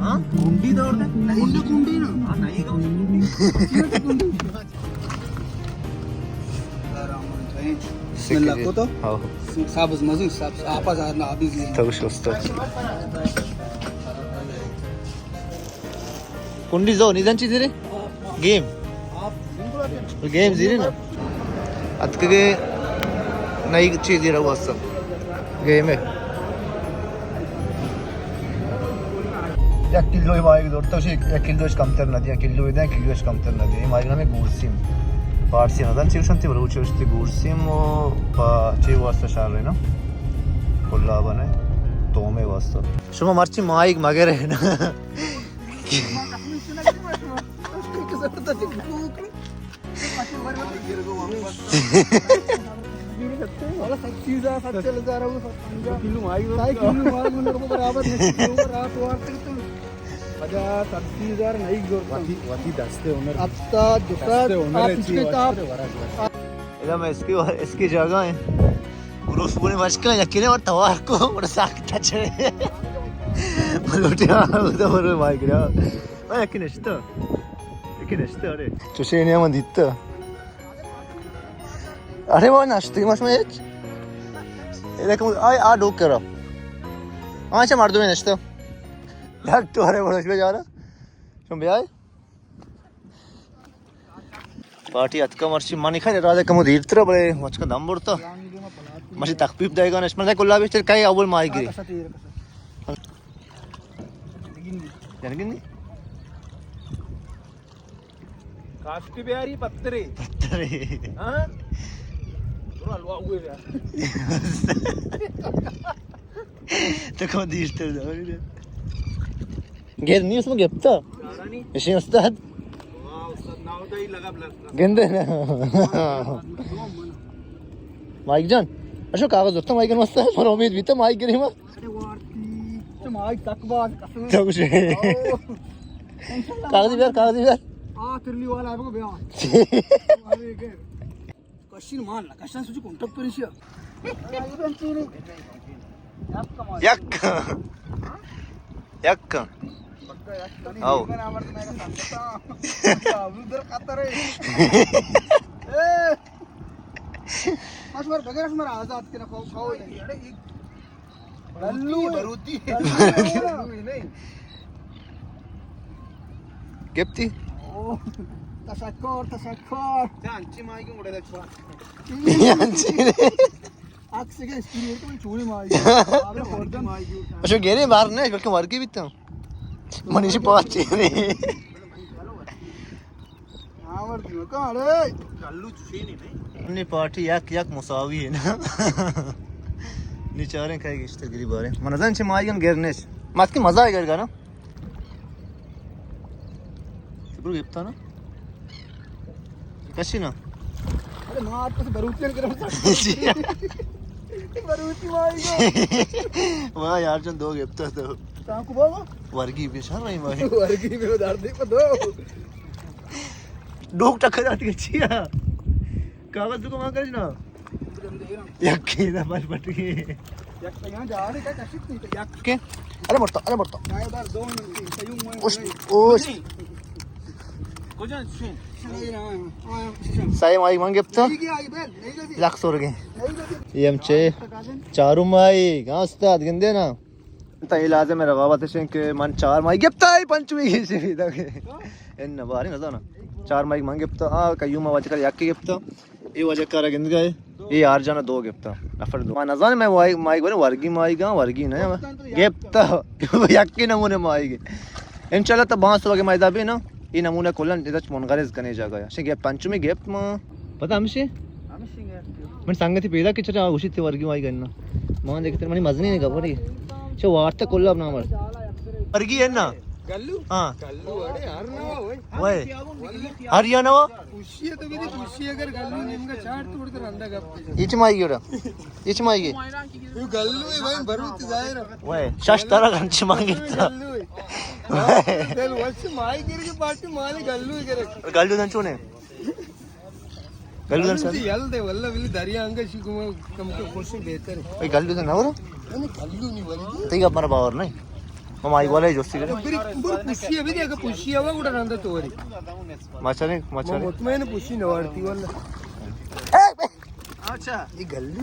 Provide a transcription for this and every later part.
हाँ कुंडी दौड़ते कुंडी ना हाँ नहीं कुंडी बिस्मिल्लाह को तो हाँ साबुज मज़ू साब आपा ज़ारना अभी तब शुस्ता कुंडी जो निज़ान चीज़ रे गेम ज़ीरे ना अतके नई चीज़ ज़ीरा वो सब गेम है एक किलो माइक दौड़ता है एक किलो कम तर नदी एक किलो इधर एक किलो कम तर नदी माइक ना में गुड़सिम पार्सी ना दान चिवशन ती बरो चिवशती गुड़सिम ओ पा चिव वास्ता शार है ना कोल्ला बने तो में वास्ता शुमा मार्ची माइक मगर है ना अच्छा 70,000 नहीं जोड़ती वाती दस्ते ओनर अब तक दूसरा आप इसके आप इधर मैं इसकी जगह है ग्रुप पूरे मस्का यकीन और तवार को और साख टच है मलोटिया उधर बरो माइक रे यकीन है अरे चुशेने मन दित्ता अरे वो नाश्ते मश में इधर को आ डोक करो अच्छा मार दो मैं नाश्ता यार तुम्हारे बड़ों में जा रहा तुम भी आए पार्टी अतका मर्ची मानी खाए राजा कमो दीर्त्र बड़े मचका दम बोलता मची तकलीफ देगा नस्मल का कुल्ला भी चल कहीं अवल माई गिरी यानी नहीं कास्टी बिहारी पत्तरे हाँ तो हलवा हुए यार तो कमो दीर्त्र जाओ गेर नहीं उसमें गेप्ता ऐसे उस्ताद नावदाई लगा ब्लस गेंदे ना माइक जान अच्छा कागज दोस्त माइक न उस्ताद पर उम्मीद भी तो माइक गिरी मत अरे वार्ती तो माइक तकबाज कसम तो कुछ कागज यार आ तिरली वाला है को बया अरे के क्वेश्चन मान ला क्वेश्चन सोचो कॉन्टैक्ट परिशिया यक आओ उधर खाता रे मशवर बगैर मरा आजाद के ना खाओ अरे लल्लू बरूती नहीं केप्ती ओ तशक्कर जानची मागी उडे देखवा जानची आक्से के स्क्रीन तो चोरी मागी आपने फोर्डन मागी अच्छा गेरे मार नहीं बल्कि मार के भी तो मनीषी पहुंचे नहीं आवर दियो का अरे कल्लू छे नहीं अपनी पार्टी यक मुसावी है ना निचारे खाएगी इस तगरी बारे मनजन से माइगन गेरनेस मत की मजा आएगा ना शुक्र गिफ्ता ना कशी ना अरे मार तो बरूतियन कर बरूती माइगो वाह यार जन दो गिफ्ता तो ताको बाबा वर्गी बेचारा नहीं भाई वर्गी में दर्द को दो डोक टक्कर जाती छिया कागज को मां कर ना यक्की ना बस पटकी यक यहां जा रहे क्या कशित नहीं तो यक के अरे मरता ना इधर दो सयूं ओश कोजन शिन साई माई मांगे तो लाख सोरगे एमचे चारू माई गांव उस्ताद गंदे ना ता इलाज में रवावत है के मन चार माई गिफ्ताई पंचमी की से दगे इन बारी ना ना चार माई मांगे तो आ कयू मा वजह कर यक गिफ्त ये वजह कर गंद गए ये यार जाना दो गिफ्त नफर दो ना जाने मैं माई बोले वर्गी माई गा वर्गी ना गिफ्त यक के नमूने माई के इंशाल्लाह तो 500 के मैदा भी ना ये नमूने कोलन इधर मनगरेज करने जा गया शे पंचमी गिफ्ट मा पता हमसे मन संगति पेदा के चरा उसी ते वर्गी माई करना मान देखते मनी मजनी नहीं खबर छे वार्ता कोल्ला अपना मर वर्गी है ना गल्लू हाँ गल्लू अरे यार ना ओए वही हरियाणा वो पुशी है तो भी पुशी अगर गल्लू निम्न चाट तोड़ कर अंडा गप इच माई गिरा इच माई गे तू गल्लू है भाई भरूत जाहिर वही शश तारा गंच मांगे गल्लू है दिल वच माई गिर के पार्टी माले गल्लू करे गल्लू दंचोने गल्लू दंच यल दे वल्ला विली दरिया अंग शिकुम कम के खुशी बेहतर है भाई गल्लू दंच ना हो नहीं गल्लू नहीं वाली ठीक है हमारा बावर नहीं माई वाला ही जोस्ती करे फिर पुशी अभी देखा पुशी हवा उड़ा रंदा तोरी मचाने मचाने मुतमैन पुशी नवारती वल्ला अच्छा ये गल्लू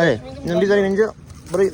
अरे नंदी जारी नंजा बरे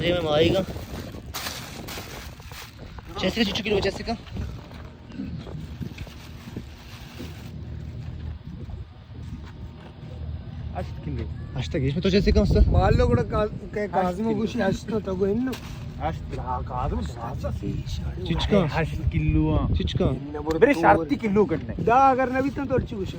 ये आएगा जैसे चुकी लो जैसे का अष्ट इसमें तो जैसे का उससे వాళ్ళు కూడా కాజమ గుషి అష్ట తగు ఎన్ను चिचका కిల్లు चिचका बरे शार्ती किलो करणे दा अगर नवी तो तोरची गुशी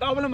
तावल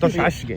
तो शाश के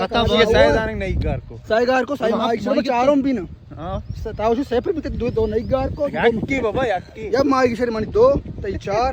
खता नहीगार को साईगार को साई माइक से चारों भी ना हां तावशु सेपरेट भी दो दो नहीगार को यक्की बाबा यक्की जब माइक शरी मनी दो तई चार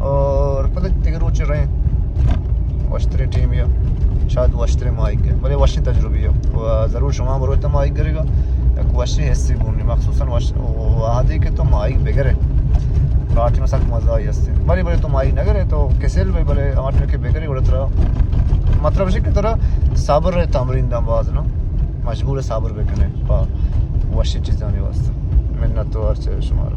और पता तिगर रोच रहे हैं वस्त्रे टीम या शायद वस्त्रे माइक है भले वस्त्री तजुर्बे है ज़रूर शुमा बरोत माइक करेगा एक वस्त्री हिस्से बुनी मखसूसन आदि के तो माइक बगैर पार्टी में सख्त मज़ा आई हस्ते भले भले तो माइक नगर है तो कैसेल भाई भले हमारे के बगैर ही उड़त रहा मतलब है कि तरह साबर है तमरीन दामाज ना मजबूर है साबर बेकने पा वस्त्री चीज़ आने वास्ते मिन्नत तो अर्च शुमार